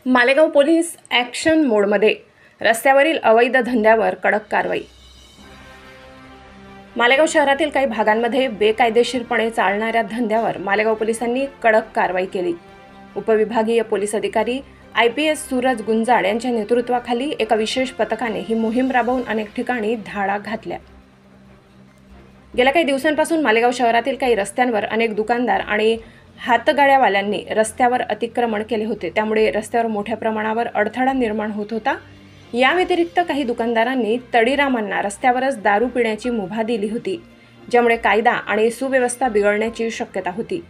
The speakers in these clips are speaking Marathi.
मालेगाव पोलीस ॲक्शन मोडमध्ये, रस्त्यावरील अवैध धंद्यावर कडक कारवाई। मालेगाव शहरातील काही भागांमध्ये बेकायदेशीरपणे चालणाऱ्या धंद्यावर मालेगाव पोलिसांनी कडक कारवाई केली। उपविभागीय पोलीस अधिकारी IPS सूरज गुंजाळ यांच्या नेतृत्वाखाली एका विशेष पथकाने ही मोहीम राबवून अनेक ठिकाणी धाडा घातल्या। गेल्या काही दिवसांपासून मालेगाव शहरातील काही रस्त्यांवर अनेक दुकानदार आणि हातगाड्यावाल्यांनी रस्त्यावर अतिक्रमण केले होते, त्यामुळे रस्त्यावर मोठ्या प्रमाणावर अडथळा निर्माण होत होता। या व्यतिरिक्त काही दुकानदारांनी तडीरामांना रस्त्यावरच दारू पिण्याची मुभा दिली होती, ज्यामुळे कायदा आणि सुव्यवस्था बिघडण्याची शक्यता होती।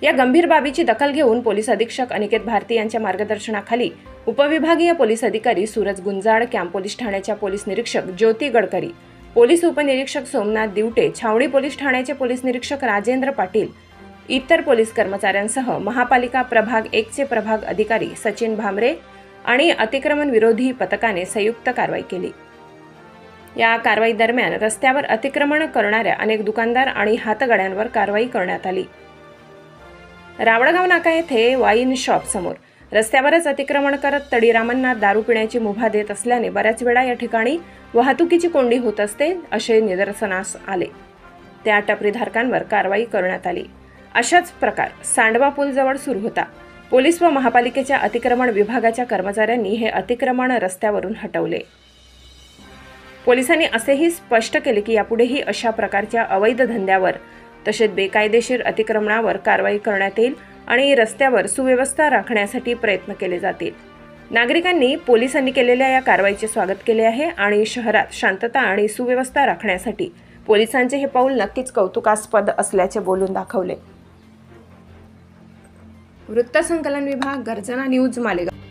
या गंभीर बाबीची दखल घेऊन पोलीस अधीक्षक अनिकेत भारती यांच्या मार्गदर्शनाखाली उपविभागीय पोलीस अधिकारी सूरज गुंजाळ, कॅम्प पोलीस ठाण्याच्या पोलीस निरीक्षक ज्योती गडकरी, पोलीस उपनिरीक्षक सोमनाथ दिवटे, छावणी पोलीस ठाण्याचे पोलीस निरीक्षक राजेंद्र पाटील, इतर पोलीस कर्मचाऱ्यांसह महापालिका प्रभाग 1 चे प्रभाग अधिकारी सचिन भामरे आणि अतिक्रमण विरोधी पथकाने संयुक्त कारवाई केली। या कारवाई दरम्यान रस्त्यावर अतिक्रमण करणाऱ्या अनेक दुकानदार आणि हातगाड्यांवर कारवाई करण्यात आली। रावळगाव नाका येथे वाईन शॉप समोर रस्त्यावरच अतिक्रमण करत तडीरामांना दारू पिण्याची मुभा देत असल्याने बऱ्याच वेळा या ठिकाणी वाहतुकीची कोंडी होत असते, असे निदर्शनास आले। त्या टपरीधारकांवर कारवाई करण्यात आली। अशाच प्रकार सांडवा पूल जवळ सुरू होता। पोलीस व महापालिकेच्या अतिक्रमण विभागाच्या कर्मचाऱ्यांनी हे अतिक्रमण रस्त्यावरून हटवले। पोलिसांनी असेही स्पष्ट केले की यापुढेही अशा प्रकारच्या अवैध धंद्यावर तसेच बेकायदेशीर अतिक्रमणावर कारवाई करण्यात येईल आणि रस्त्यावर सुव्यवस्था राखण्यासाठी प्रयत्न केले जातील। नागरिकांनी पोलिसांनी केलेल्या या कारवाईचे स्वागत केले आहे आणि शहरात शांतता आणि सुव्यवस्था राखण्यासाठी पोलिसांचे हे पाऊल नक्कीच कौतुकास्पद असल्याचे बोलून दाखवले। वृत्तसंकलन विभाग, गर्जना न्यूज, मालेगाव।